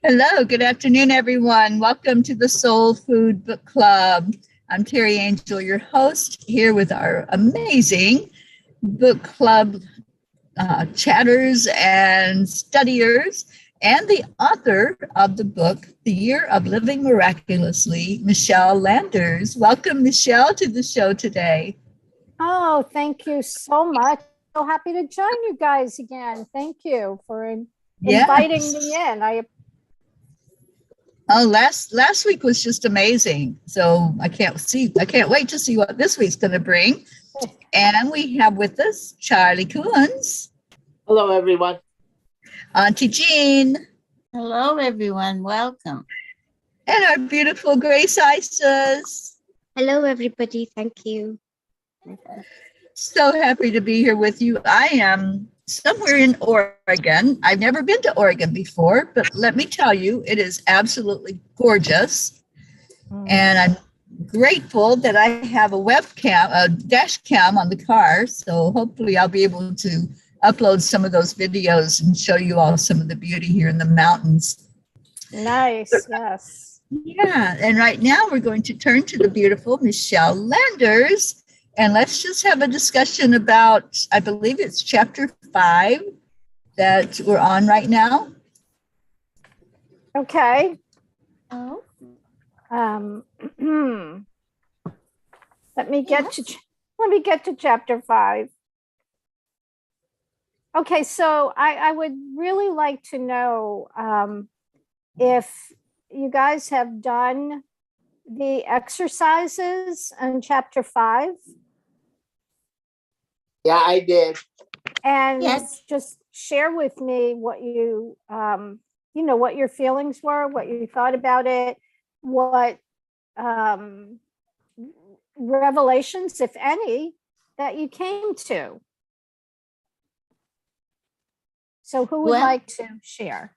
Hello, good afternoon, everyone. Welcome to the Soul Food Book Club. I'm Terry Angel, your host, here with our amazing book club chatters and studiers, and the author of the book, The Year of Living Miraculously, Michelle Landers. Welcome, Michelle, to the show today. Oh, thank you so much. So happy to join you guys again. Thank you for inviting me in. Last week was just amazing. So I can't wait to see what this week's going to bring. And we have with us Charlie Coons. Hello, everyone. Auntie Jean. Hello, everyone. Welcome. And our beautiful Grace Isas. Hello, everybody. Thank you. So happy to be here with you. I am somewhere in Oregon. I've never been to Oregon before, but let me tell you, it is absolutely gorgeous. And I'm grateful that I have a dash cam on the car. So hopefully I'll be able to upload some of those videos and show you all some of the beauty here in the mountains. Nice, yes. Yeah, and right now we're going to turn to the beautiful Michelle Landers. And let's just have a discussion about, I believe it's chapter 5 that we're on right now. Okay. Oh. Let me get to chapter 5. Okay, so I would really like to know if you guys have done the exercises in chapter 5. Yeah, I did. And yes, just share with me what you, what your feelings were, what you thought about it, what revelations, if any, that you came to. So who would like to share?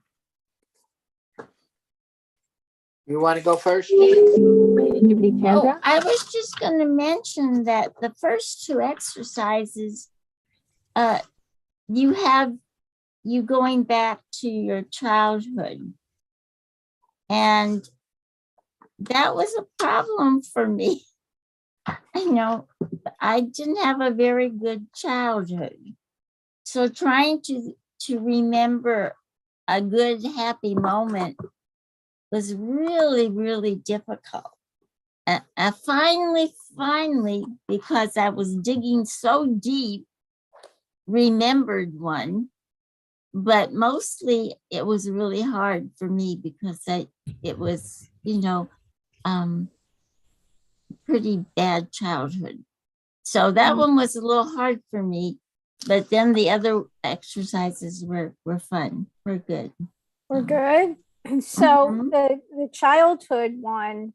You want to go first? Oh, I was just going to mention that the first 2 exercises, you going back to your childhood. And that was a problem for me. I didn't have a very good childhood. So trying to remember a good, happy moment was really, really difficult. I finally, because I was digging so deep, remembered one, but mostly it was really hard for me because it was, pretty bad childhood. So that one was a little hard for me, but then the other exercises were fun, were good. We're good. So the childhood one,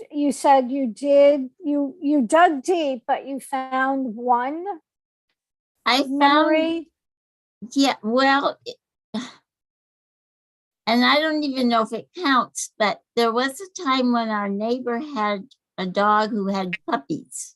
you said you dug deep, but you found one memory. Yeah, well, and I don't even know if it counts, but there was a time when our neighbor had a dog who had puppies.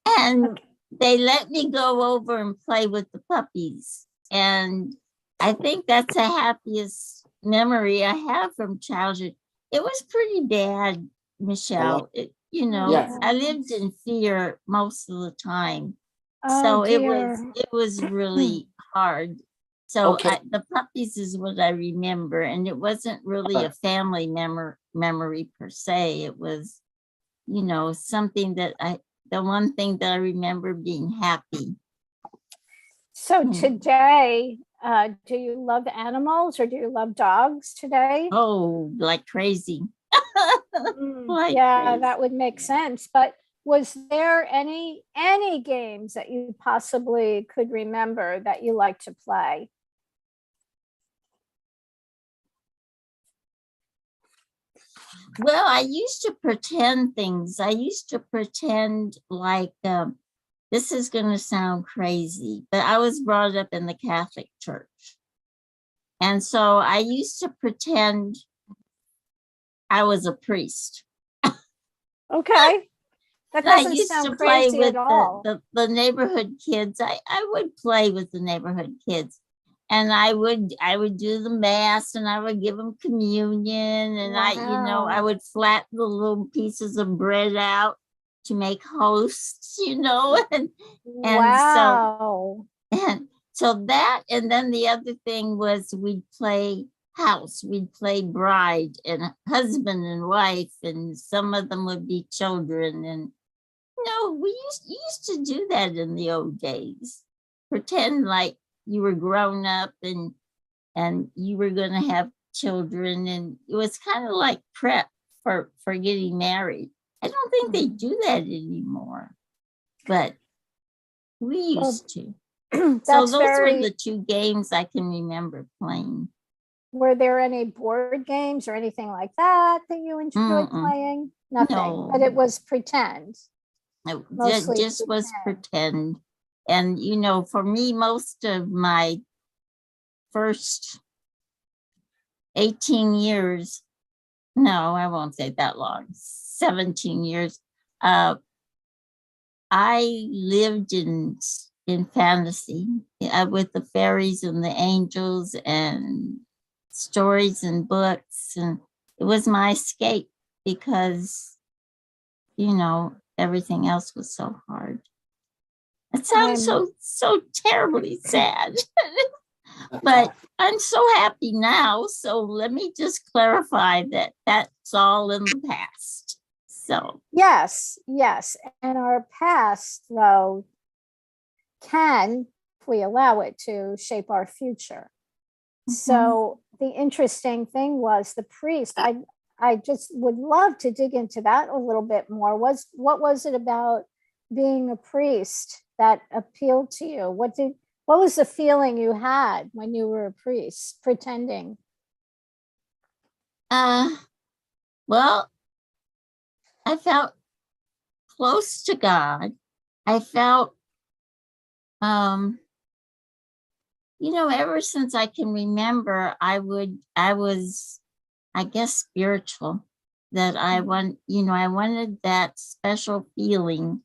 And they let me go over and play with the puppies. And I think that's the happiest memory I have from childhood. It was pretty bad, Michelle. Yes. I lived in fear most of the time. Oh, So dear. it was really hard. So Okay. The puppies is what I remember. And it wasn't really a family memory per se. It was, something that the one thing that I remember being happy. So today, do you love animals or do you love dogs today? Oh, like crazy. Like yeah, crazy. that would make sense. But was there any games that you possibly could remember that you like to play? Well, I used to pretend things. I used to pretend like, this is going to sound crazy, but I was brought up in the Catholic Church. And so I used to pretend I was a priest. Okay. That I doesn't used to sound play crazy with at all. the neighborhood kids. I would play with the neighborhood kids. and I would do the mass, and I would give them communion, and I Wow. would flatten the little pieces of bread out to make hosts, and Wow. and so that, and then the other thing was we'd play house, we'd play bride and husband and wife, and some of them would be children. And we used to do that in the old days. Pretend like you were grown up and you were going to have children, and it was kind of like prep for getting married. I don't think they do that anymore, but we used to. So That's those were very. the two games I can remember playing. Were there any board games or anything like that you enjoyed Mm-mm. playing? Nothing, No. but it was pretend. It Mostly just was pretend. And, for me, most of my first 18 years, no, I won't say that long, 17 years, I lived in fantasy with the fairies and the angels and stories and books. And it was my escape because, everything else was so hard. It sounds so terribly sad. But I'm so happy now. So let me just clarify that that's all in the past. So Yes. And our past, though, can, if we allow it to, shape our future. So the interesting thing was the priest. I just would love to dig into that a little bit more. What was it about being a priest that appealed to you? What was the feeling you had when you were a priest pretending? Well, I felt close to God. I felt, ever since I can remember, I was, I guess, spiritual, that I wanted that special feeling.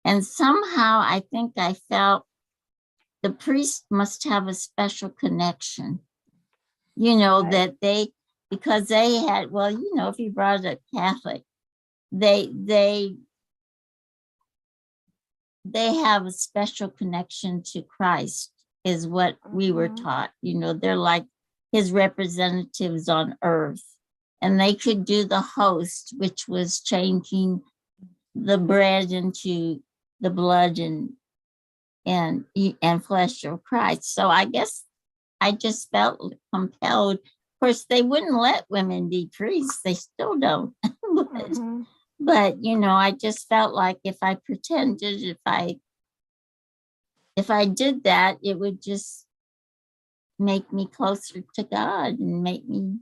And somehow I think I felt the priest must have a special connection, Right. that because they had, if you brought a Catholic, they have a special connection to Christ, is what we were taught. They're like his representatives on earth, and they could do the host, which was changing the bread into the blood and flesh of Christ. So I guess I just felt compelled. Of course, they wouldn't let women be priests. They still don't. But I just felt like if I pretended, if I did that, it would just make me closer to God and make me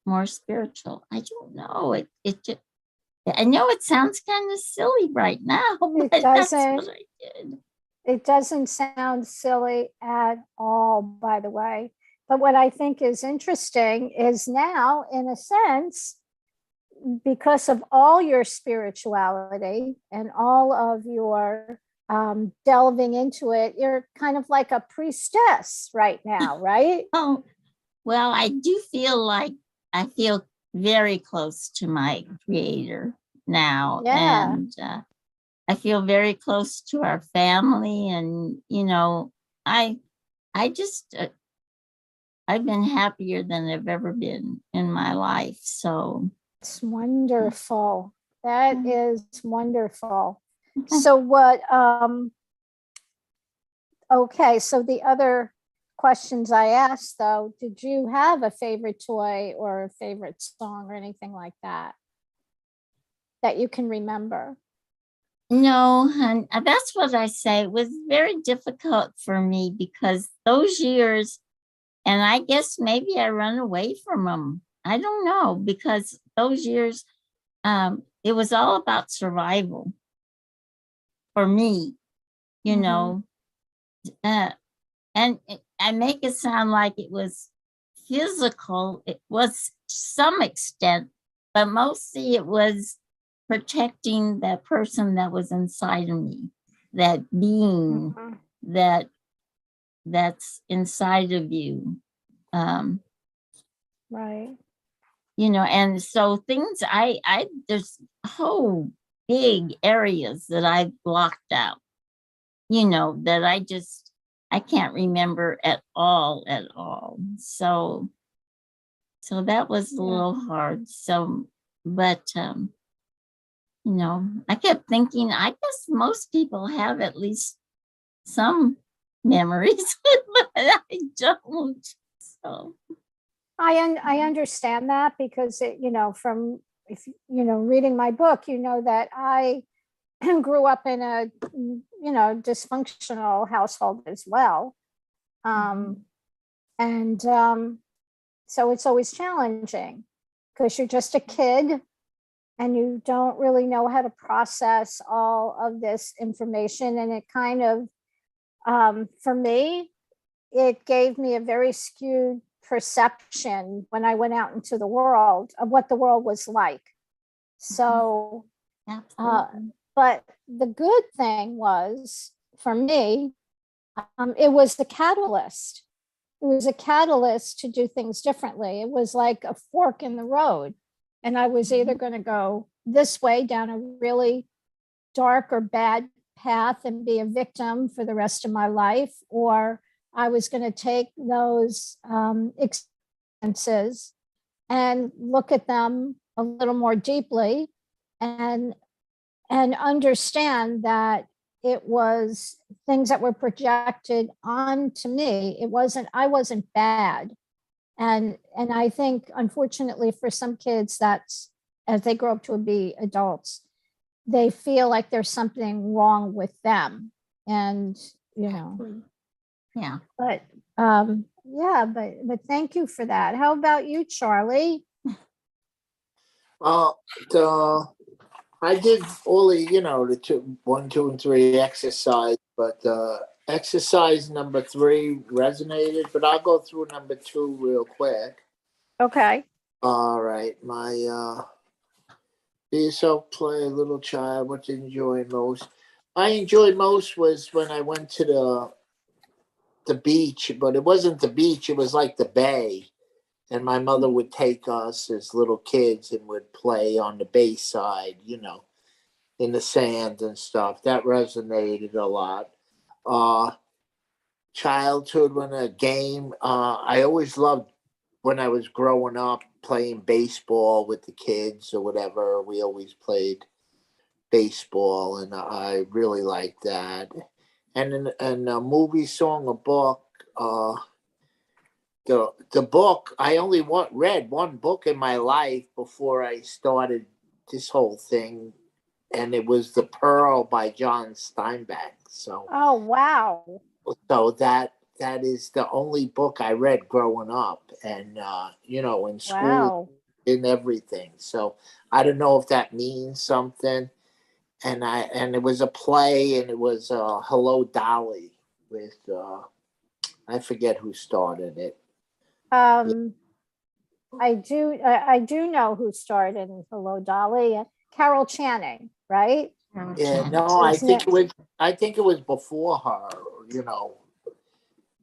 more spiritual. I don't know. It just, I know it sounds kind of silly right now, but that's what I did. It doesn't sound silly at all, by the way. But what I think is interesting is now, in a sense, because of all your spirituality and all of your delving into it, you're kind of like a priestess right now, right? Oh, well, I do feel like I feel very close to my creator now. Yeah. And I feel very close to our family. And, I just, I've been happier than I've ever been in my life. So it's wonderful. That is wonderful. So what, okay, so the other questions I asked, though, did you have a favorite toy or a favorite song or anything like that you can remember? no, and that's what I say. It was very difficult for me because those years, and I guess maybe I run away from them. I don't know, because those years, it was all about survival for me, and I make it sound like it was physical. It was to some extent, but mostly it was protecting that person that was inside of me, that being, that that's inside of you. Right. You know, and so things there's whole big areas that I've blocked out, you know, that I can't remember at all. So that was a little hard. So, but, you know, I kept thinking, I guess most people have at least some memories, but I don't. So, I understand that because it, you know, from if you know reading my book, you know that I grew up in a you know dysfunctional household as well, and so it's always challenging because you're just a kid and you don't really know how to process all of this information, and it kind of for me it gave me a very skewed perception when I went out into the world of what the world was like. So, but the good thing was for me, it was the catalyst. It was a catalyst to do things differently. It was like a fork in the road. And I was either going to go this way down a really dark or bad path and be a victim for the rest of my life, or I was going to take those experiences and look at them a little more deeply and understand that it was things that were projected onto me. I wasn't bad. And I think unfortunately for some kids, that's as they grow up to be adults, they feel like there's something wrong with them. And you know, yeah. but yeah, but thank you for that. How about you, Charlie? I did all the, you know, the 1, 2, and 3 exercise, but exercise number 3 resonated. But I'll go through number 2 real quick. Okay. All right, my be yourself, play a little child. What did you enjoy most? I enjoyed most was when I went to the beach, but it wasn't the beach. It was like the bay. And my mother would take us as little kids and would play on the bay side, you know, in the sand and stuff. That resonated a lot. Childhood when a game, I always loved when I was growing up playing baseball with the kids or whatever. We always played baseball, and I really liked that. And in a movie, song, or book, the book, I only read one book in my life before I started this whole thing, and it was The Pearl by John Steinbeck. So Oh, wow. so that is the only book I read growing up, and you know, in school, Wow. in everything. So I don't know if that means something. And it was a play, and it was Hello Dolly with I forget who started it. I do know who starred in Hello Dolly. Carol Channing, right? Yeah, no, Isn't it? I think it was before her, you know,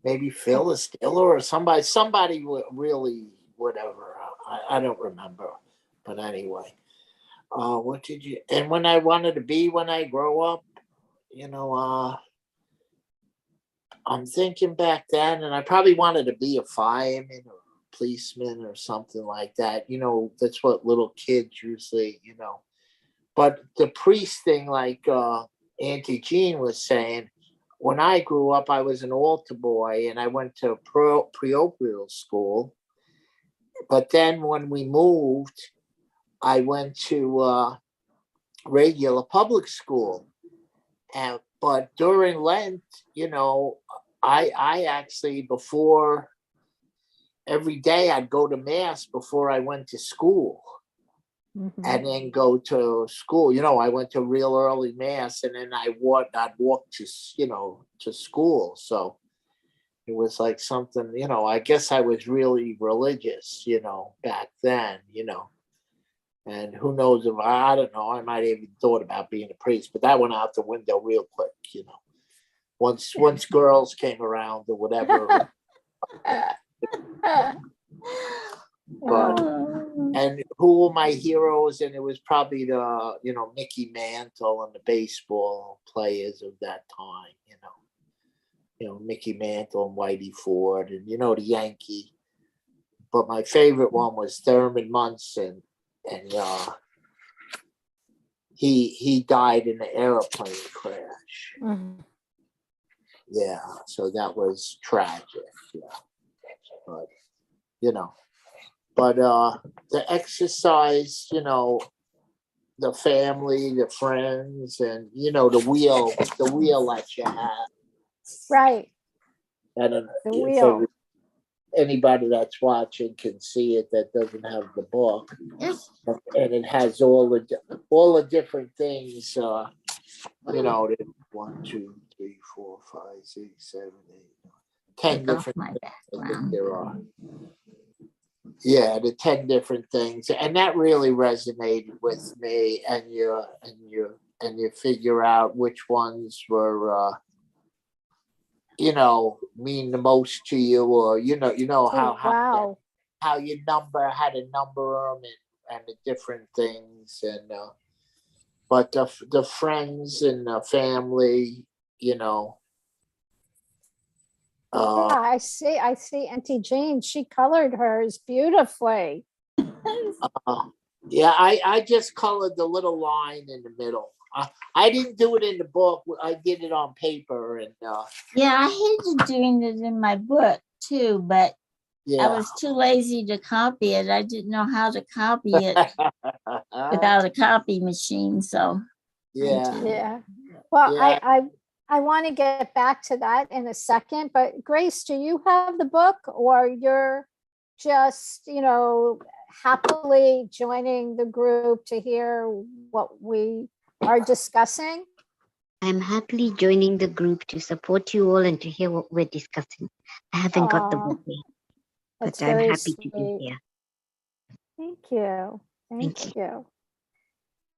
maybe Phyllis Diller or somebody really, whatever. I don't remember, but anyway. What did you? And when I wanted to be when I grow up, you know, I'm thinking back then, and I probably wanted to be a fireman or a policeman or something like that. You know, that's what little kids usually, you know. But the priest thing, like Auntie Jean was saying, when I grew up, I was an altar boy, and I went to parochial school. But then when we moved, I went to regular public school. But during Lent, you know, I actually, before every day, I'd go to mass before I went to school, and then go to school. You know, I went to real early mass, and then I'd walk to, you know, to school. So it was like something, you know, I guess I was really religious, you know, back then, you know. And who knows if I don't know, I might have even thought about being a priest, but that went out the window real quick, you know. once girls came around or whatever. But and who were my heroes? And it was probably the Mickey Mantle and the baseball players of that time. Mickey Mantle and Whitey Ford, and the Yankee. But my favorite one was Thurman Munson, and he died in an airplane crash. Mhm. Yeah, so that was tragic. Yeah, but the exercise, the family, the friends, and the wheel that you have. Right. I don't know The if wheel. anybody that's watching can see it that doesn't have the book, Yes. and it has all the different things. There's 1, 2, 3, 4, 5, 6, 7, 8, 10 Take off different my things. I think background. there are. Yeah, the 10 different things, and that really resonated with me. And you figure out which ones were mean the most to you, or Oh, wow. how you how to number them, and the different things, and but the friends and the family, Yeah, I see Auntie Jane. She colored hers beautifully. yeah, I just colored the little line in the middle. I didn't do it in the book. I did it on paper, and Yeah, I hated doing it in my book too, but yeah. I was too lazy to copy it. I didn't know how to copy it without a copy machine, so Yeah. Yeah. Well, Yeah. I want to get back to that in a second, but Grace, do you have the book, or you're just, happily joining the group to hear what we are discussing? I'm happily joining the group to support you all and to hear what we're discussing. I haven't got the book yet, That's but I'm very happy to be sweet. here. Thank you. Thank Thank you.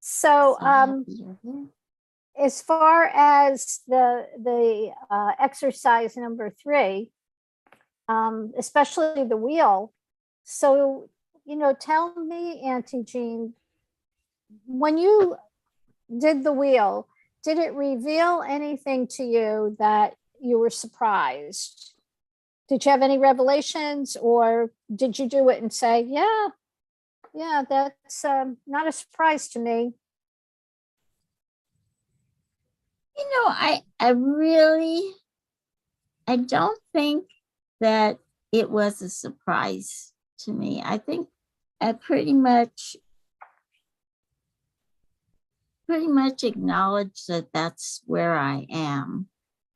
So, happy you're here. as far as the exercise number 3, especially the wheel. So, tell me, Auntie Jean, when you did the wheel, did it reveal anything to you that you were surprised? Did you have any revelations, or did you do it and say, yeah, that's not a surprise to me? I don't think that it was a surprise to me. I think I pretty much acknowledge that that's where I am.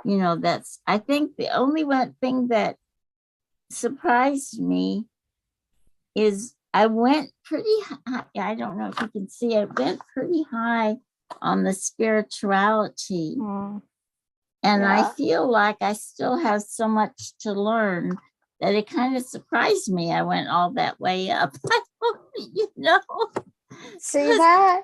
I think the only one thing that surprised me is I went pretty high. I don't know if you can see, I went pretty high on the spirituality. And I Yeah. feel like I still have so much to learn that it kind of surprised me. I went all that way up. See that?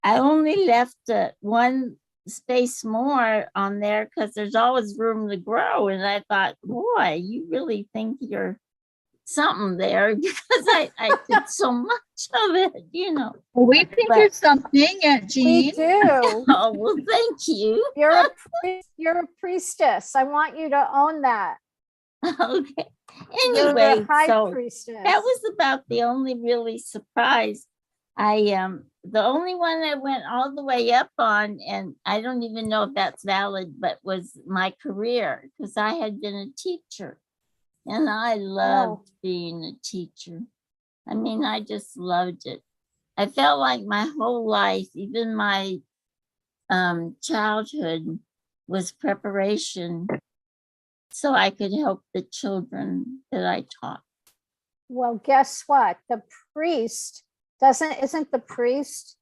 I only left one space more on there because there's always room to grow. And I thought, boy, you really think you're something there, because I did so much of it, Well, we think But- there's something, Aunt We Jean. do. Oh, well, thank you. You're a priestess. I want you to own that. Okay. You're Anyway, a high so priestess. that was about the only really surprise. The only one I went all the way up on, and I don't even know if that's valid, but was my career, because I had been a teacher, and I loved being a teacher. I mean, I just loved it. I felt like my whole life, even my childhood, was preparation so I could help the children that I taught. Well, guess what? The priest isn't the priest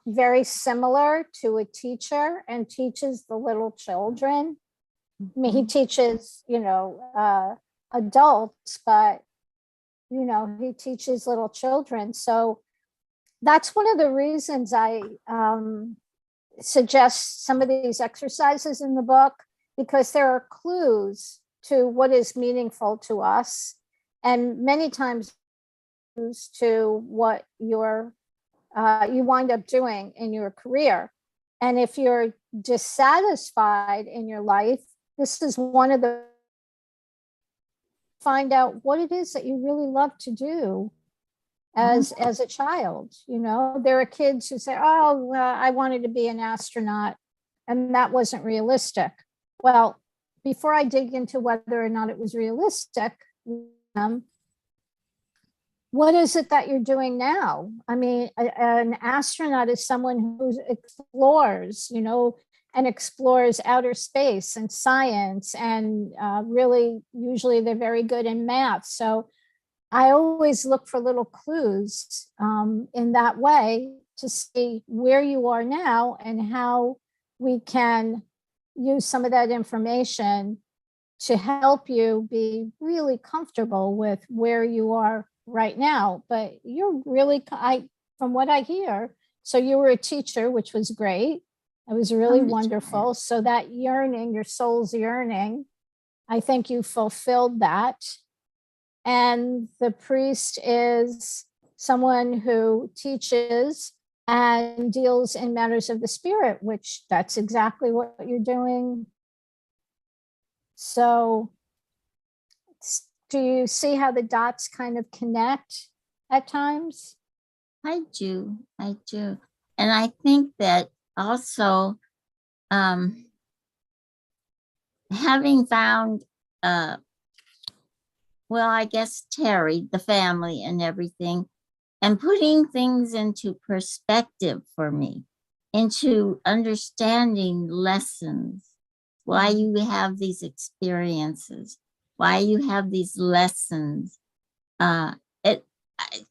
very similar to a teacher and teaches the little children? I mean, he teaches, adults, but, he teaches little children. So that's one of the reasons I suggest some of these exercises in the book because there are clues to what is meaningful to us, and many times to what you wind up doing in your career. And if you're dissatisfied in your life, this is one of the find out what it is that you really love to do as a child. You know, there are kids who say, oh, well, I wanted to be an astronaut, and that wasn't realistic. Well, before I dig into whether or not it was realistic, what is it that you're doing now? I mean, an astronaut is someone who explores, you know, and explores outer space and science, and really, usually they're very good in math. So I always look for little clues in that way to see where you are now and how we can use some of that information to help you be really comfortable with where you are right now. But you're really, from what I hear, so you were a teacher, which was great. It was really wonderful. So that yearning, your soul's yearning, I think you fulfilled that. And the priest is someone who teaches and deals in matters of the spirit, which that's exactly what you're doing. So do you see how the dots kind of connect at times? I do. And I think that also having found, well, I guess Terry, the family and everything, and putting things into perspective for me, into understanding lessons, why you have these experiences, why you have these lessons.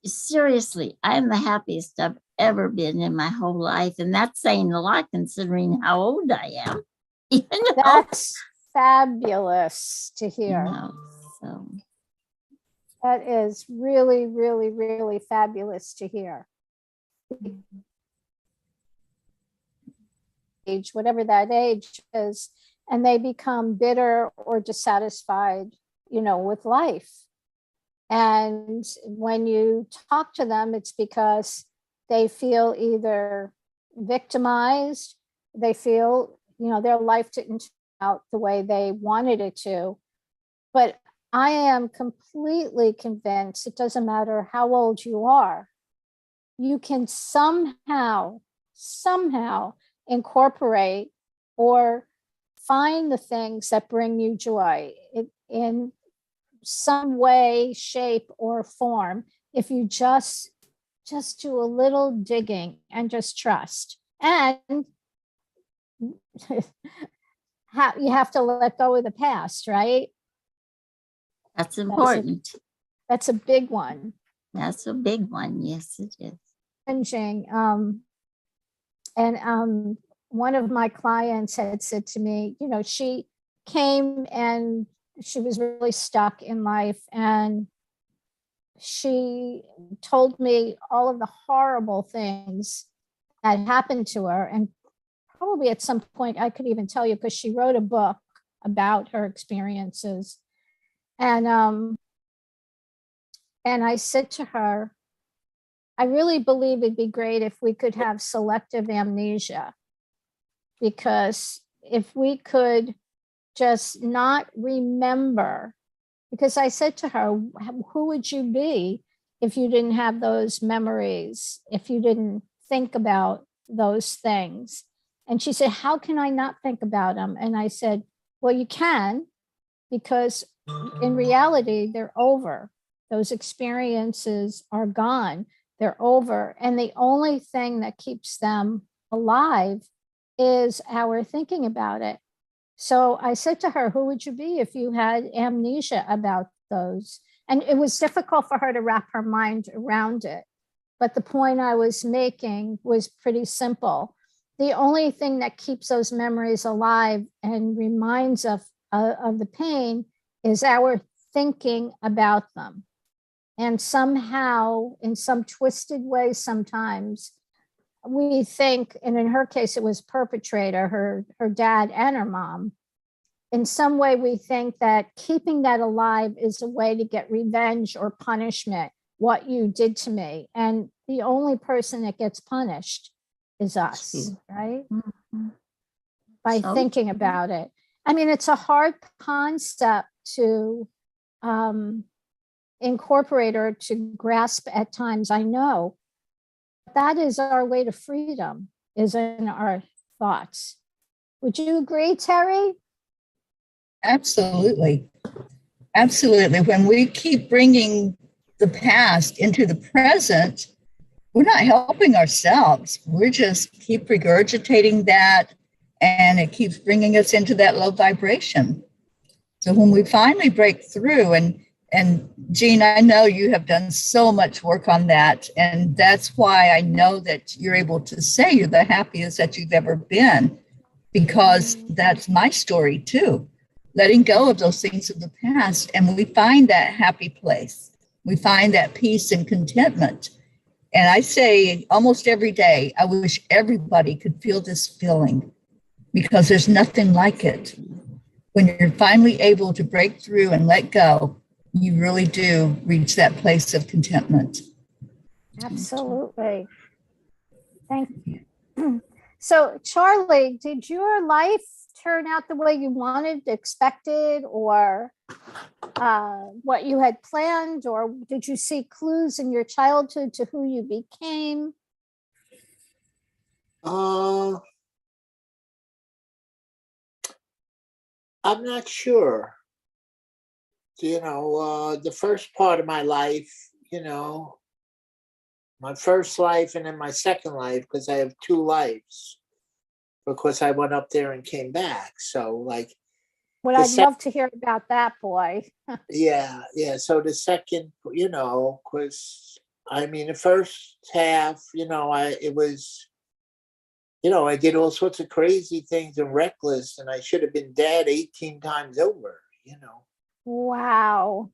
Seriously, I'm the happiest I've ever been in my whole life. And that's saying a lot considering how old I am. You know? That's fabulous to hear. You know, so. That is really, really, really fabulous to hear. Age, whatever that age is, and they become bitter or dissatisfied, you know, with life. And when you talk to them, it's because they feel either victimized, they feel, you know, their life didn't turn out the way they wanted it to. But I am completely convinced it doesn't matter how old you are, you can somehow incorporate or find the things that bring you joy in some way, shape, or form, if you just do a little digging and just trust. And you have to let go of the past, right? That's important. That's a big one. That's a big one. Yes, it is. And one of my clients had said to me, you know, she came and she was really stuck in life, and she told me all of the horrible things that happened to her. And probably at some point I could even tell you, because she wrote a book about her experiences. And I said to her, I really believe it'd be great if we could have selective amnesia, because if we could just not remember, because I said to her, who would you be if you didn't have those memories, if you didn't think about those things? And she said, how can I not think about them? And I said, well, you can, because in reality, they're over. Those experiences are gone. They're over. And the only thing that keeps them alive is our thinking about it. So I said to her, who would you be if you had amnesia about those? And it was difficult for her to wrap her mind around it. But the point I was making was pretty simple. The only thing that keeps those memories alive and reminds of the pain is our thinking about them. And somehow, in some twisted way, sometimes we think, and in her case, it was perpetrator, her dad and her mom. In some way, we think that keeping that alive is a way to get revenge or punishment, what you did to me. And the only person that gets punished is us, right? Mhm. By So thinking about it. I mean, it's a hard concept to incorporate or to grasp at times, I know. That is our way to freedom, is in our thoughts. Would you agree, Terry? Absolutely. Absolutely. When we keep bringing the past into the present, we're not helping ourselves. We're just keep regurgitating that, and it keeps bringing us into that low vibration. So when we finally break through, and Jean, I know you have done so much work on that, and that's why I know that you're able to say you're the happiest that you've ever been, because that's my story too. Letting go of those things of the past, and we find that happy place. We find that peace and contentment. And I say almost every day, I wish everybody could feel this feeling, because there's nothing like it. When you're finally able to break through and let go, you really do reach that place of contentment. Absolutely. Thank you. So, Charlie, did your life turn out the way you wanted, expected, or what you had planned? Or did you see clues in your childhood to who you became? I'm not sure. The first part of my life, my first life and then my second life, because I have two lives, because I went up there and came back. So like, Well, I'd love to hear about that, boy. yeah. So the second, because I mean, the first half, it was, I did all sorts of crazy things and reckless, and I should have been dead 18 times over, Wow.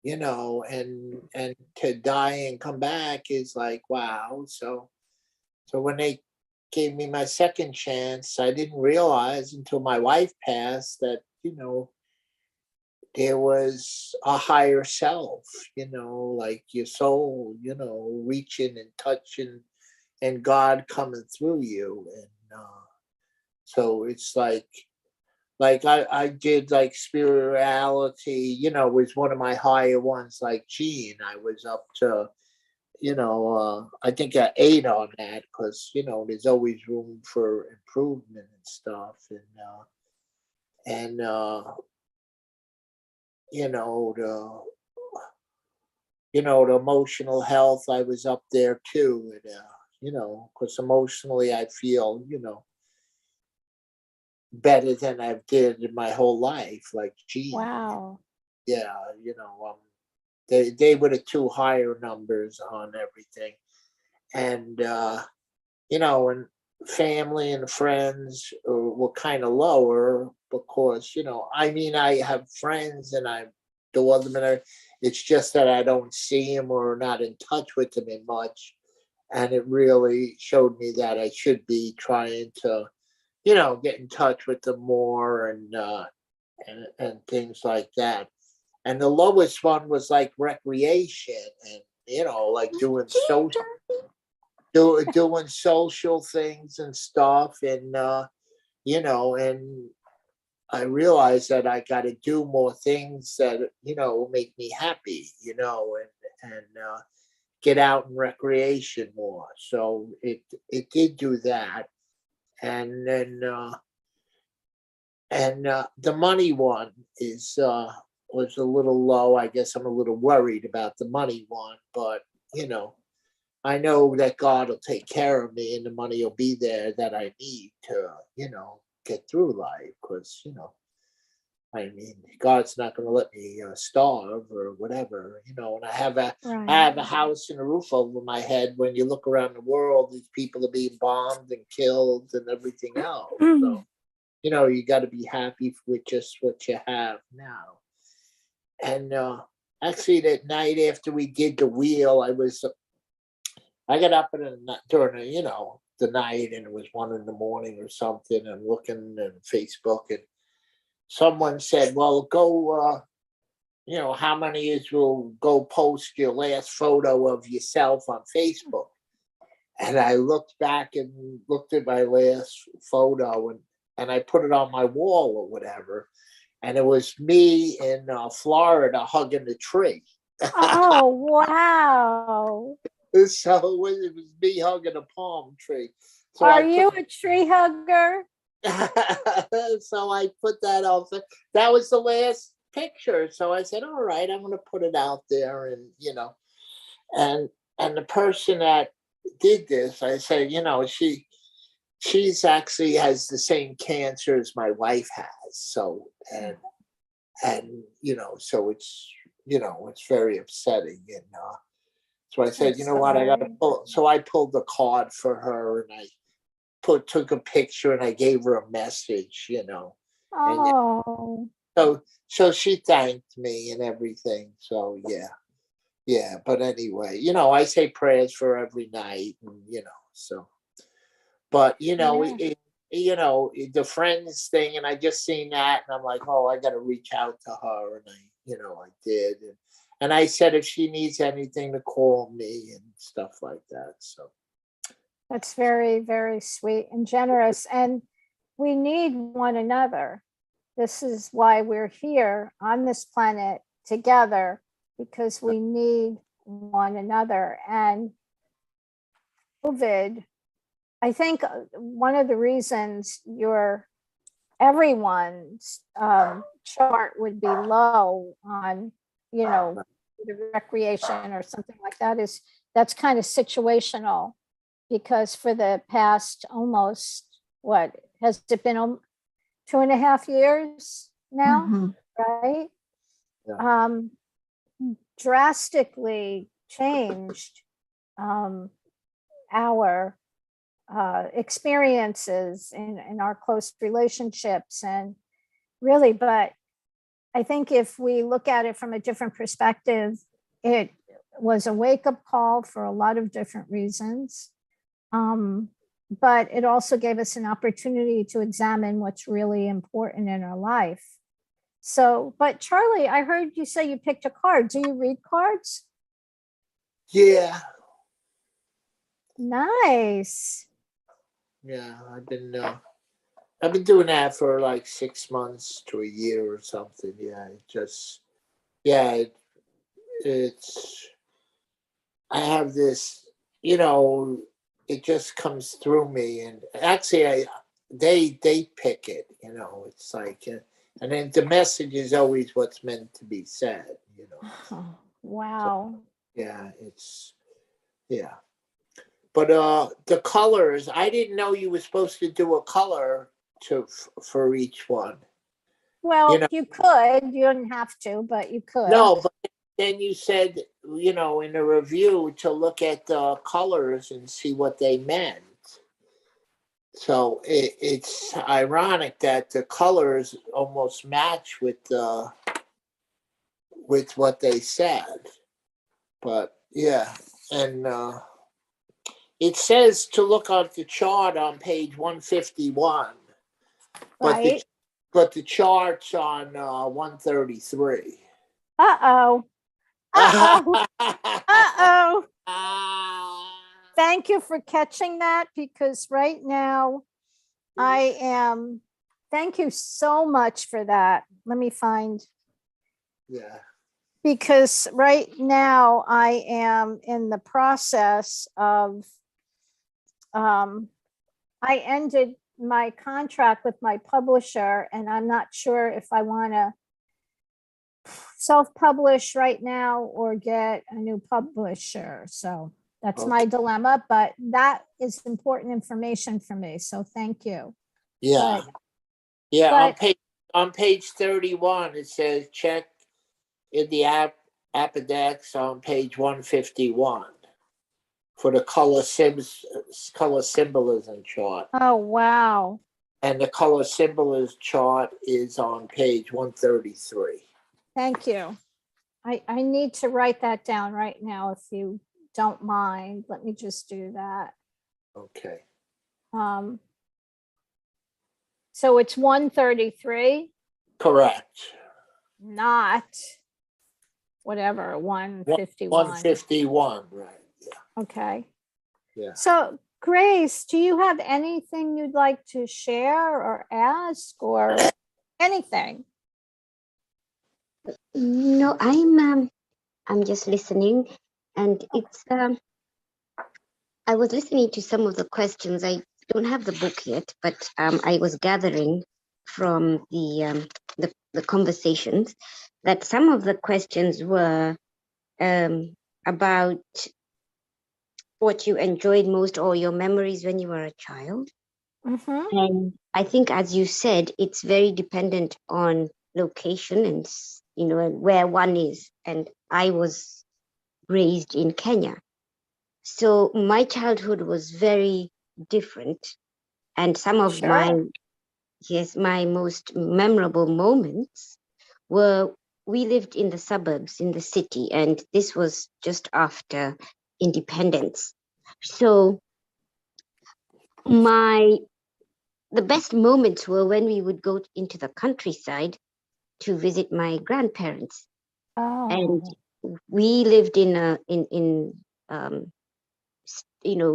and to die and come back is like, wow. So when they gave me my second chance, I didn't realize until my wife passed that, there was a higher self, like your soul, reaching and touching and God coming through you. And so it's like I did like spirituality, was one of my higher ones, like Gene. I was up to, I think I ate on that because, there's always room for improvement and stuff. And the emotional health, I was up there too. And, because emotionally I feel, better than I've did in my whole life. Like, gee, Wow. yeah, they were the two higher numbers on everything. And, and family and friends were kind of lower because, I mean, I have friends and I adore them, and it's just that I don't see them or not in touch with them in much. And it really showed me that I should be trying to, get in touch with them more and things like that. And the lowest one was like recreation and, like doing social things and stuff. And, and I realized that I got to do more things that, make me happy, and get out in recreation more. So it did do that. And then, the money one was a little low. I guess I'm a little worried about the money one, but I know that God will take care of me and the money will be there that I need to, get through life. Because, I mean, God's not going to let me starve or whatever, and I have a house and a roof over my head. When you look around the world, these people are being bombed and killed and everything else. So, you got to be happy with just what you have now. And actually, that night after we did the wheel, I was I got up during the night, and it was 1 a.m. or something, and looking at Facebook, and someone said, well, go, how many is will go post your last photo of yourself on Facebook? And I looked back and looked at my last photo, and I put it on my wall or whatever. And it was me in Florida hugging the tree. Oh, wow. So it was me hugging a palm tree. So Are you a tree hugger? So I put that out there. That was the last picture. So I said, all right, I'm going to put it out there. And, and the person that did this, I said, she's actually has the same cancer as my wife has. So, and so it's, it's very upsetting. And so I said, I'm you know what, I got to sorry. pull. So I pulled the card for her, and I took a picture, and I gave her a message, And Oh, so she thanked me and everything. So yeah. But anyway, I say prayers for every night, and so. But yeah. the friends thing, and I just seen that, and I'm like, oh, I got to reach out to her, and I did, and I said if she needs anything to call me and stuff like that. So That's very, very sweet and generous. And we need one another. This is why we're here on this planet together, because we need one another. And COVID, I think one of the reasons everyone's chart would be low on, the recreation or something like that that's kind of situational, because for the past almost, what has it been, 2.5 years now, Mhm. right? Yeah. Drastically changed our experiences in our close relationships, and really, but I think if we look at it from a different perspective, it was a wake-up call for a lot of different reasons. But it also gave us an opportunity to examine what's really important in our life. So, but Charlie, I heard you say you picked a card. Do you read cards? Yeah. Nice. Yeah. I've been doing that for like 6 months to a year or something. Yeah. It's, I have this, it just comes through me, and actually they pick it, it's like, and then the message is always what's meant to be said, Oh, wow. yeah, yeah. But the colors, I didn't know you were supposed to do a color for each one. Well, you could. You don't have to, but you could. No, but then you said, in a review to look at the colors and see what they meant. So it's ironic that the colors almost match with what they said. But yeah, and it says to look at the chart on page 151, Right. but the chart's on 133. Uh-oh. Uh-oh. Uh-oh. Thank you for catching that, because right now thank you so much for that. Let me find. Yeah. Because right now I am in the process of, I ended my contract with my publisher, and I'm not sure if I want to self-publish right now or get a new publisher. So that's my dilemma, but that is important information for me. So thank you. Yeah. On page 31, it says check in the Apodex on page 151 for the color symbolism chart. Oh, wow. And the color symbolism chart is on page 133. Thank you. I need to write that down right now if you don't mind, let me just do that. Okay. So it's 1:33, Correct. not whatever, 1:51. 151, right. Yeah. Okay. Yeah. So Grace, do you have anything you'd like to share or ask or anything? No, I'm just listening, and it's I was listening to some of the questions. I don't have the book yet, but I was gathering from the conversations that some of the questions were about what you enjoyed most or your memories when you were a child. Mm-hmm. And I think, as you said, it's very dependent on location and and where one is. And I was raised in Kenya, so my childhood was very different. And some of Sure. my most memorable moments were, we lived in the suburbs in the city, and this was just after independence. So the best moments were when we would go into the countryside to visit my grandparents. And Oh, we lived um,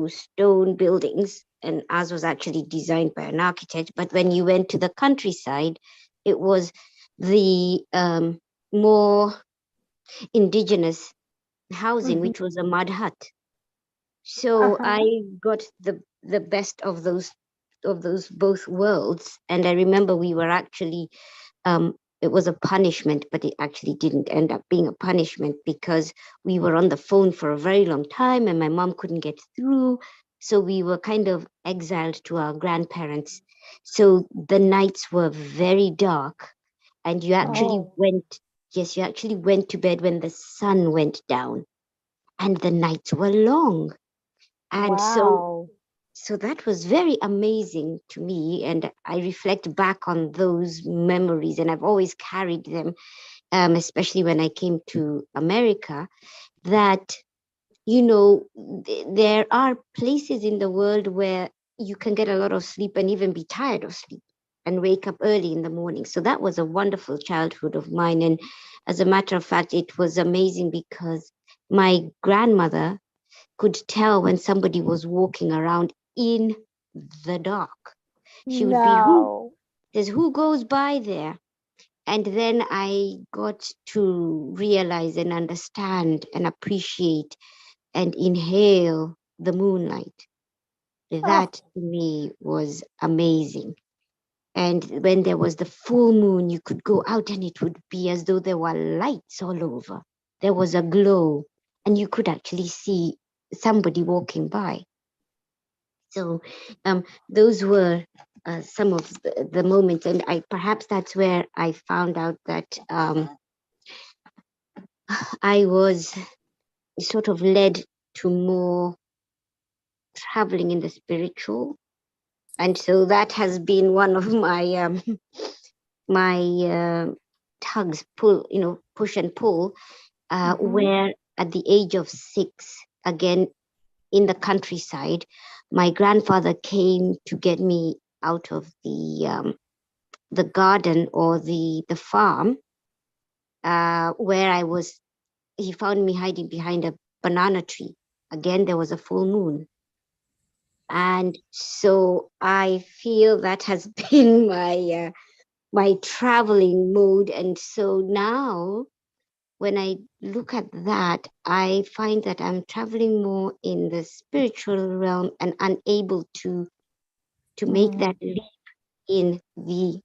stone buildings, and ours was actually designed by an architect. But when you went to the countryside, it was the more indigenous housing, mhm. which was a mud hut. So Uh-huh. I got the best of those both worlds. And I remember we were actually it was a punishment, but it actually didn't end up being a punishment, because we were on the phone for a very long time and my mom couldn't get through. So we were kind of exiled to our grandparents. So the nights were very dark, and you actually Oh, you actually went to bed when the sun went down, and the nights were long. And wow. so that was very amazing to me, and I reflect back on those memories, and I've always carried them, especially when I came to America, that there are places in the world where you can get a lot of sleep and even be tired of sleep and wake up early in the morning. So that was a wonderful childhood of mine. And as a matter of fact, it was amazing because my grandmother could tell when somebody was walking around in the dark. She would be, No. who goes by there? And then I got to realize and understand and appreciate and inhale the moonlight. Oh, That to me was amazing. And when there was the full moon, you could go out and it would be as though there were lights all over. There was a glow, and you could actually see somebody walking by. So those were some of the moments, and perhaps that's where I found out that I was sort of led to more traveling in the spiritual, and so that has been one of my tugs, push and pull, mhm. where at the age of 6, again in the countryside, my grandfather came to get me out of the garden or the farm, where I was. He found me hiding behind a banana tree. Again, there was a full moon. And so I feel that has been my traveling mode. And so now when I look at that, I find that I'm traveling more in the spiritual realm and unable to make that leap in the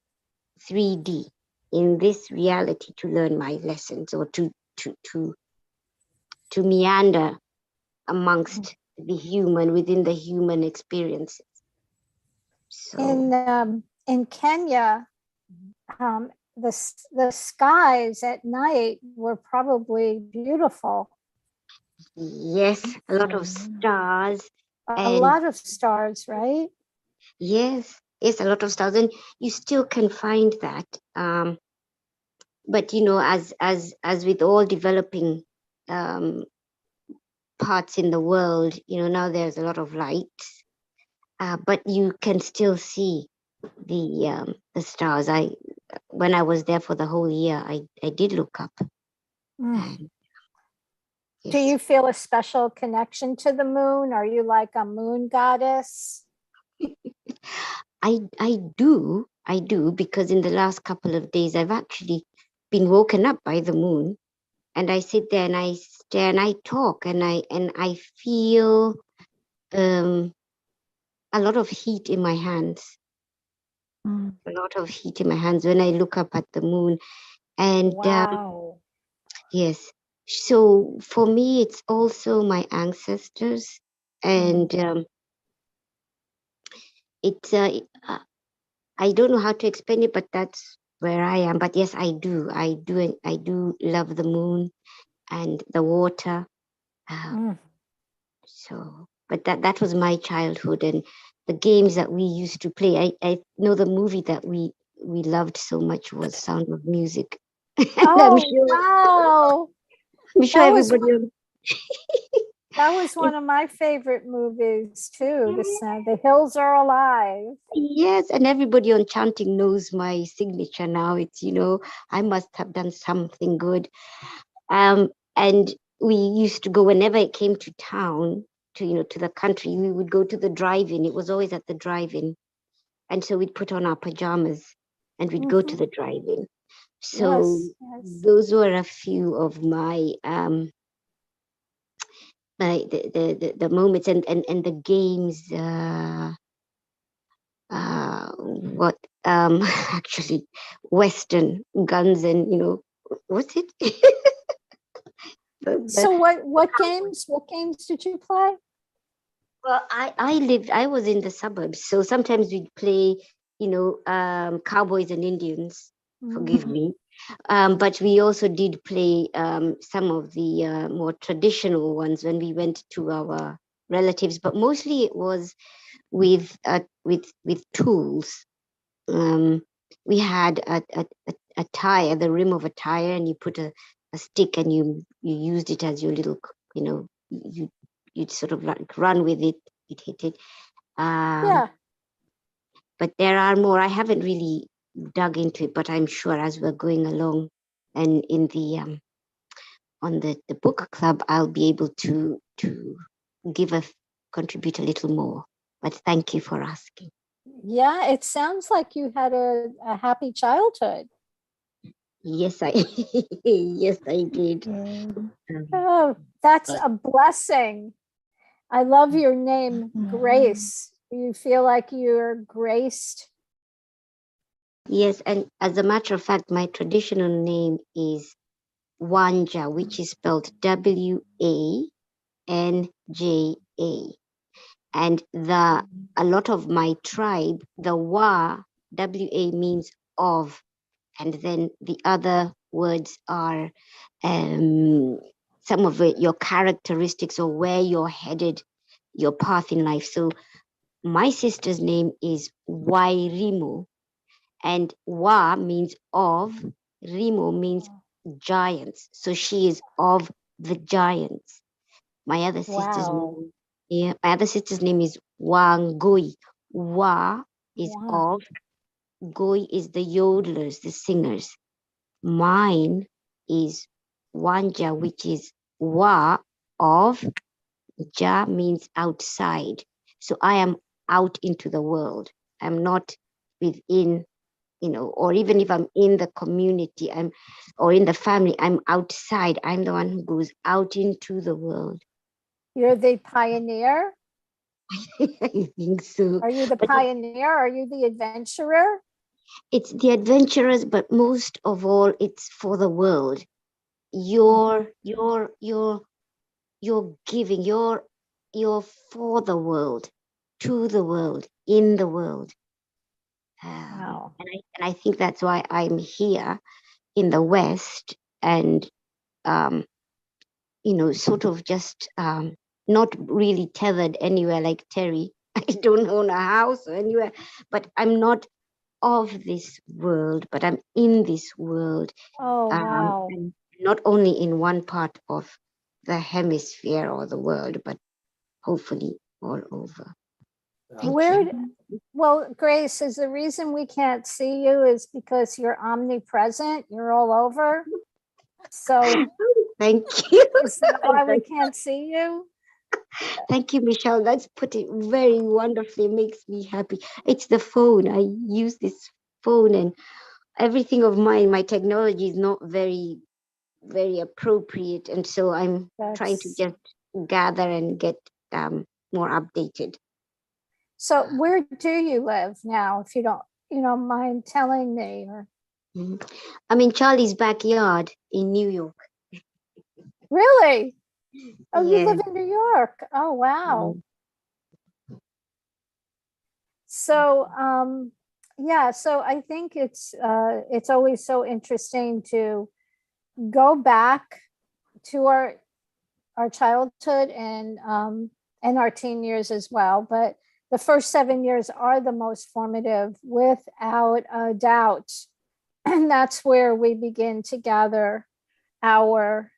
3D, in this reality, to learn my lessons, or to meander amongst the human, within the human experiences. So In Kenya, the skies at night were probably beautiful. yes, a lot of stars, A and lot of stars, right? yes, a lot of stars, and you still can find that. But as with all developing parts in the world, now there's a lot of light, but you can still see the stars. When I was there for the whole year, I did look up. And, yes. Do you feel a special connection to the moon? Are you like a moon goddess? I do, because in the last couple of days, I've actually been woken up by the moon, and I sit there and I stare and I talk and I feel a lot of heat in my hands. A lot of heat in my hands when I look up at the moon. And wow. Yes. So for me, it's also my ancestors, and it's I don't know how to explain it, but that's where I am. But yes, I do love the moon and the water. So, but that was my childhood, and the games that we used to play. I know the movie that we loved so much was Sound of Music. Oh, wow. I'm sure That was everybody. That was one of my favorite movies too. The Hills Are Alive. Yes, and everybody on chanting knows my signature now. It's, I must have done something good. And we used to go whenever it came to town, to the country, we would go to the drive-in. It was always at the drive-in. And so we'd put on our pajamas and we'd go to the drive-in. So yes. those were a few of my the moments and the games. Actually, Western guns and what's it? So what games did you play? Well, I was in the suburbs, so sometimes we'd play, cowboys and Indians. Forgive me. But we also did play some of the more traditional ones when we went to our relatives, but mostly it was with tools. We had a tire, the rim of a tire, and you put a stick and you used it as your little, you'd sort of like run with it, you'd hit it. Yeah. But there are more. I haven't really dug into it, but I'm sure as we're going along and in the on the book club, I'll be able to contribute a little more. But thank you for asking. Yeah, it sounds like you had a happy childhood. Yes, yes, I did. Oh, that's a blessing. I love your name, Grace. Do you feel like you're graced? Yes, and as a matter of fact, my traditional name is Wanja, which is spelled Wanja. And a lot of my tribe, the Wa means of, and then the other words are some of your characteristics or where you're headed, your path in life. So my sister's name is Wairimo, and Wa means of, Rimo means giants. So she is of the giants. My other sister's name, my other sister's name is Wangui. Wa is of, Goi is the yodelers, the singers. Mine is Wanja, which is Wa of, Ja means outside. So I am out into the world. I'm not within, or even if I'm in the community, or in the family, I'm outside. I'm the one who goes out into the world. You're the pioneer? I think so. Are you the pioneer? Are you the adventurer? It's the adventurers, but most of all, it's for the world. You're giving. You're for the world, to the world, in the world. Wow. And I think that's why I'm here in the West, and sort of just not really tethered anywhere like Terry. I don't own a house or anywhere, but I'm not of this world, but I'm in this world. Oh, wow. And not only in one part of the hemisphere or the world, but hopefully all over. Thank Where, you. well, Grace, is the reason we can't see you is because you're omnipresent, you're all over. So Thank you. is that why we can't see you? Thank you, Michelle. That's put it very wonderfully. It makes me happy. It's the phone. I use this phone, and everything of mine, my technology is not very, very appropriate. And so I'm trying to That's, just gather and get more updated. so where do you live now, if you don't mind telling me? Or Mhm. I'm in Charlie's backyard in New York. really? Oh, you Yeah. live in New York. Oh, wow. So yeah, so I think it's always so interesting to go back to our childhood and our teen years as well. But the first 7 years are the most formative, without a doubt. And that's where we begin to gather our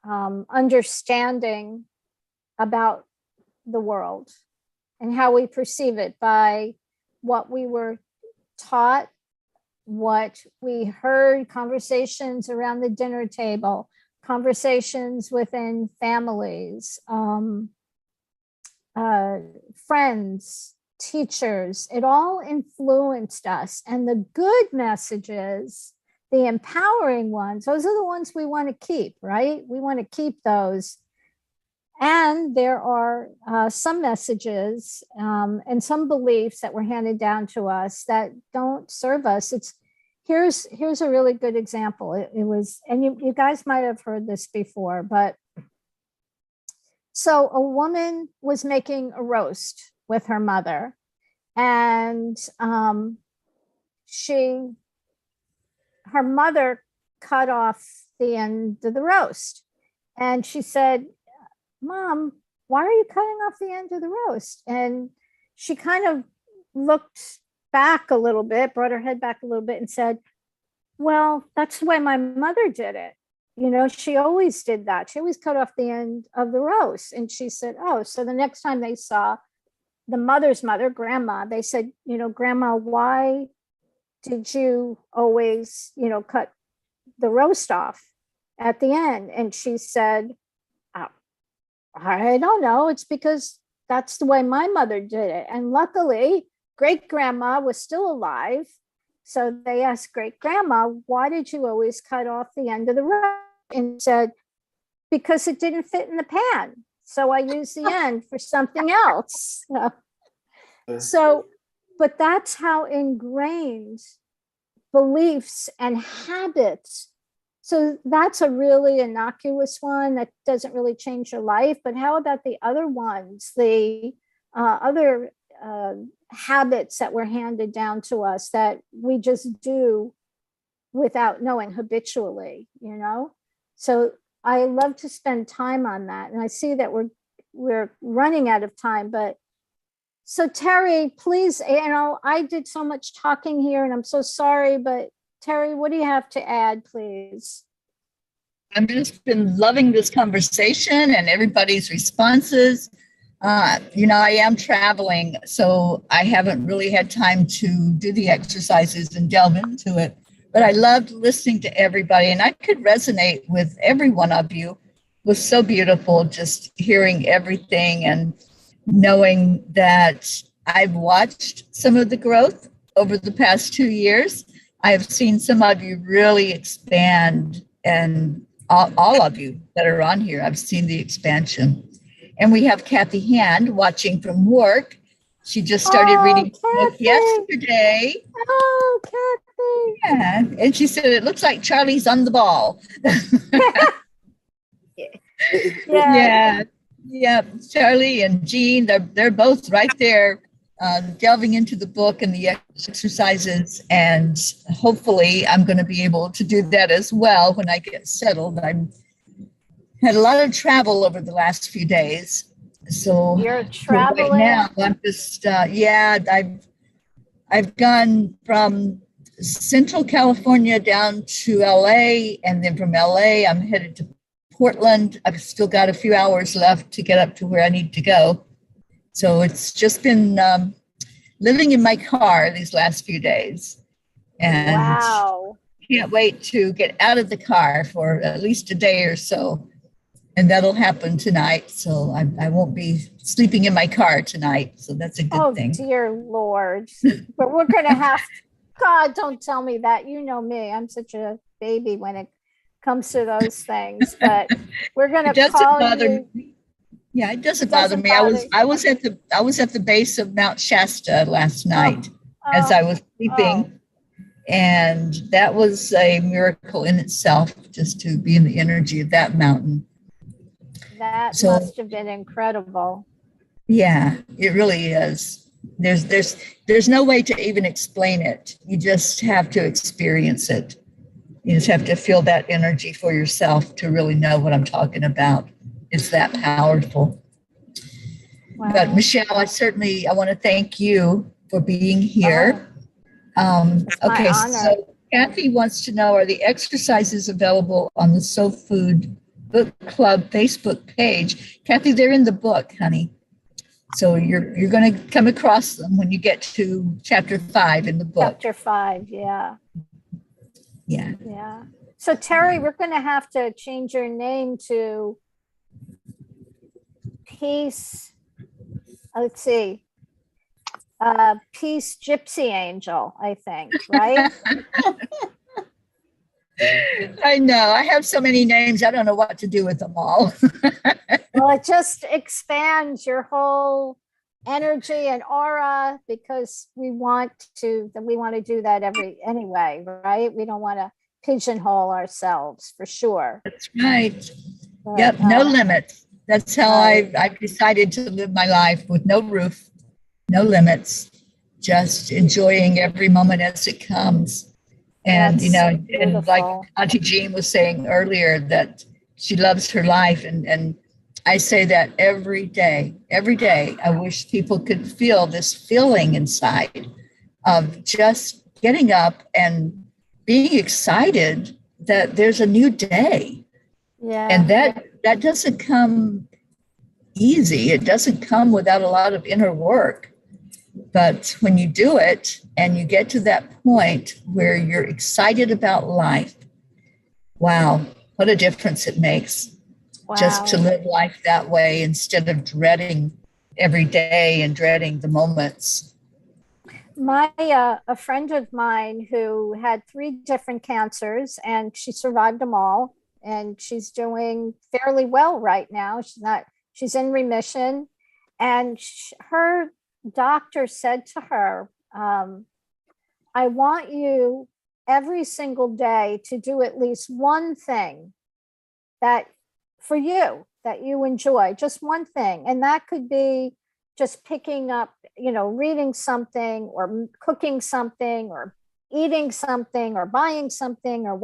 understanding about the world and how we perceive it by what we were taught, what we heard, conversations around the dinner table, conversations within families, friends, teachers. It all influenced us. And the good messages, the empowering ones, those are the ones we want to keep, right? We want to keep those. And there are some messages and some beliefs that were handed down to us that don't serve us. Here's a really good example. It was, and you guys might have heard this before, but so a woman was making a roast with her mother, and her mother cut off the end of the roast, and she said, "Mom, why are you cutting off the end of the roast?" And she kind of looked back a little bit, brought her head back a little bit and said, "Well, that's the way my mother did it. You know, she always did that. She always cut off the end of the roast." And she said, "Oh," so the next time they saw the mother's mother, grandma, they said, "Grandma, why did you always, cut the roast off at the end?" And she said, "I don't know. It's because that's the way my mother did it." And luckily, great grandma was still alive. So they asked great grandma, "Why did you always cut off the end of the roast?" And said, "Because it didn't fit in the pan. So I used the end for something else." So, but that's how ingrained beliefs and habits. So that's a really innocuous one that doesn't really change your life. But how about the other ones, the other habits that were handed down to us that we just do without knowing habitually, So I love to spend time on that. And I see that we're running out of time, but so Terry, please, I did so much talking here and I'm so sorry, but Terry, what do you have to add, please? I've just been loving this conversation and everybody's responses. I am traveling, so I haven't really had time to do the exercises and delve into it. But I loved listening to everybody, and I could resonate with every one of you. It was so beautiful just hearing everything and knowing that I've watched some of the growth over the past 2 years. I have seen some of you really expand, and all of you that are on here, I've seen the expansion. And we have Kathy Hand watching from work. She just started reading the book yesterday. Oh, Kathy. Yeah. And she said, "It looks like Charlie's on the ball." Yeah. Yeah. Charlie and Jean, they're both right there delving into the book and the exercises. And hopefully I'm going to be able to do that as well when I get settled. I've had a lot of travel over the last few days. So you're traveling right now. I'm just I've gone from Central California down to LA, and then from LA I'm headed to Portland. I've still got a few hours left to get up to where I need to go. So it's just been living in my car these last few days. And Wow. can't wait to get out of the car for at least a day or so. And that'll happen tonight. So I won't be sleeping in my car tonight. So that's a good thing. Oh, dear Lord. But we're going to have, God, don't tell me that. You know me. I'm such a baby when it comes to those things. But we're going to call you. Me. Yeah, it doesn't bother me. I was at the base of Mount Shasta last night as I was sleeping. And that was a miracle in itself, just to be in the energy of that mountain. That must have been incredible. Yeah, it really is. There's no way to even explain it. You just have to experience it. You just have to feel that energy for yourself to really know what I'm talking about. It's that powerful. Wow. But Michelle, I want to thank you for being here. Okay, so Kathy wants to know, are the exercises available on the Soul Food Book Club Facebook page? Kathy, they're in the book, honey. So you're going to come across them when you get to chapter 5 in the book. Chapter 5, yeah. Yeah. Yeah. So Terry, we're going to have to change your name to Peace. Let's see. Peace Gypsy Angel, I think, right? I know. I have so many names. I don't know what to do with them all. Well, it just expands your whole energy and aura, because we want to do that anyway, right? We don't want to pigeonhole ourselves, for sure. That's right. But, yep. No limits. That's how I've decided to live my life, with no roof, no limits, just enjoying every moment as it comes. And, and like Auntie Jean was saying earlier, that she loves her life. And I say that every day. I wish people could feel this feeling inside of just getting up and being excited that there's a new day. Yeah. And that doesn't come easy. It doesn't come without a lot of inner work. But when you do it and you get to that point where you're excited about life, wow, what a difference it makes. Wow. Just to live life that way instead of dreading every day and dreading the moments. A friend of mine who had 3 different cancers, and she survived them all, and she's doing fairly well right now. She's in remission, and her doctor said to her, I want you every single day to do at least one thing that you enjoy, just one thing. And that could be just picking up, reading something, or cooking something, or eating something, or buying something, or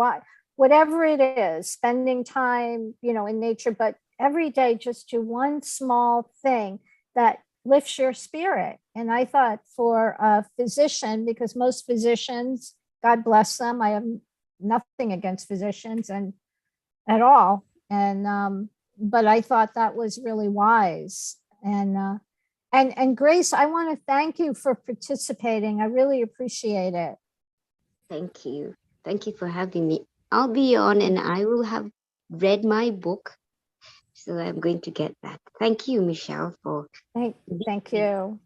whatever it is, spending time, in nature. But every day, just do one small thing that lifts your spirit. And I thought, for a physician, because most physicians, God bless them, I have nothing against physicians and at all. And but I thought that was really wise. And Grace, I want to thank you for participating. I really appreciate it. Thank you. Thank you for having me. I'll be on, and I will have read my book. So I'm going to get that. Thank you, Michelle, for thank you.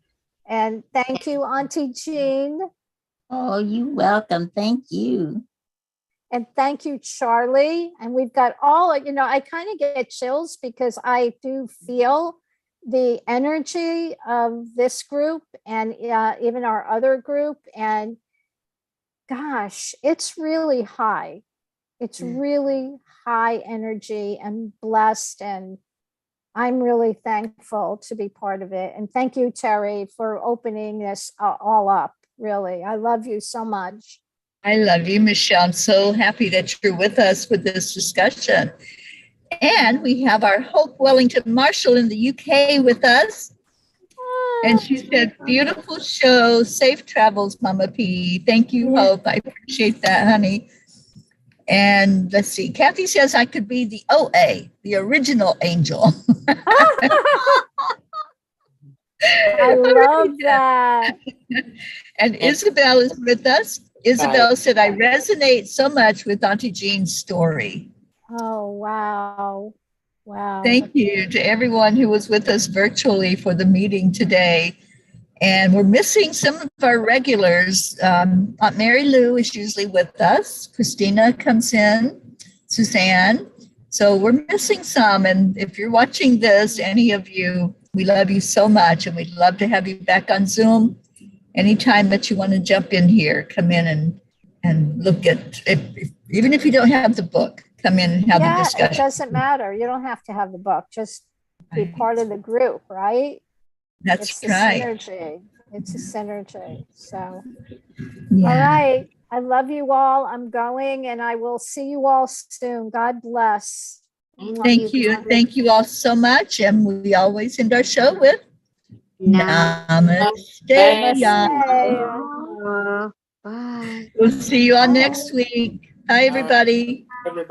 And thank you, Auntie Jean. Oh, you're welcome. Thank you. And thank you, Charlie. And we've got all, I kind of get chills, because I do feel the energy of this group, and even our other group. And gosh, it's really high. It's really high energy and blessed. And I'm really thankful to be part of it. And thank you, Terry, for opening this all up. Really, I love you so much. I love you, Michelle. I'm so happy that you're with us with this discussion. And we have our Hope Wellington Marshall in the UK with us. And she said, beautiful show. Safe travels, Mama P. Thank you, Hope. I appreciate that, honey. And let's see, Kathy says I could be the OA, the original angel. I love that. And Isabel is with us. Isabel said, I resonate so much with Auntie Jean's story. Oh, wow. Wow. Thank you to everyone who was with us virtually for the meeting today. And we're missing some of our regulars. Aunt Mary Lou is usually with us. Christina comes in, Suzanne. So we're missing some. And if you're watching this, any of you, we love you so much. And we'd love to have you back on Zoom. Anytime that you want to jump in here, come in and look at it. Even if you don't have the book, come in and have a discussion. It doesn't matter. You don't have to have the book. Just be part of the group, right? That's it's right. Synergy. It's a synergy. So, Yeah. All right. I love you all. I'm going, and I will see you all soon. God bless. Thank you. Thank you all so much. And we always end our show with Namaste. Namaste. Bye. We'll see you all next week. Bye, everybody.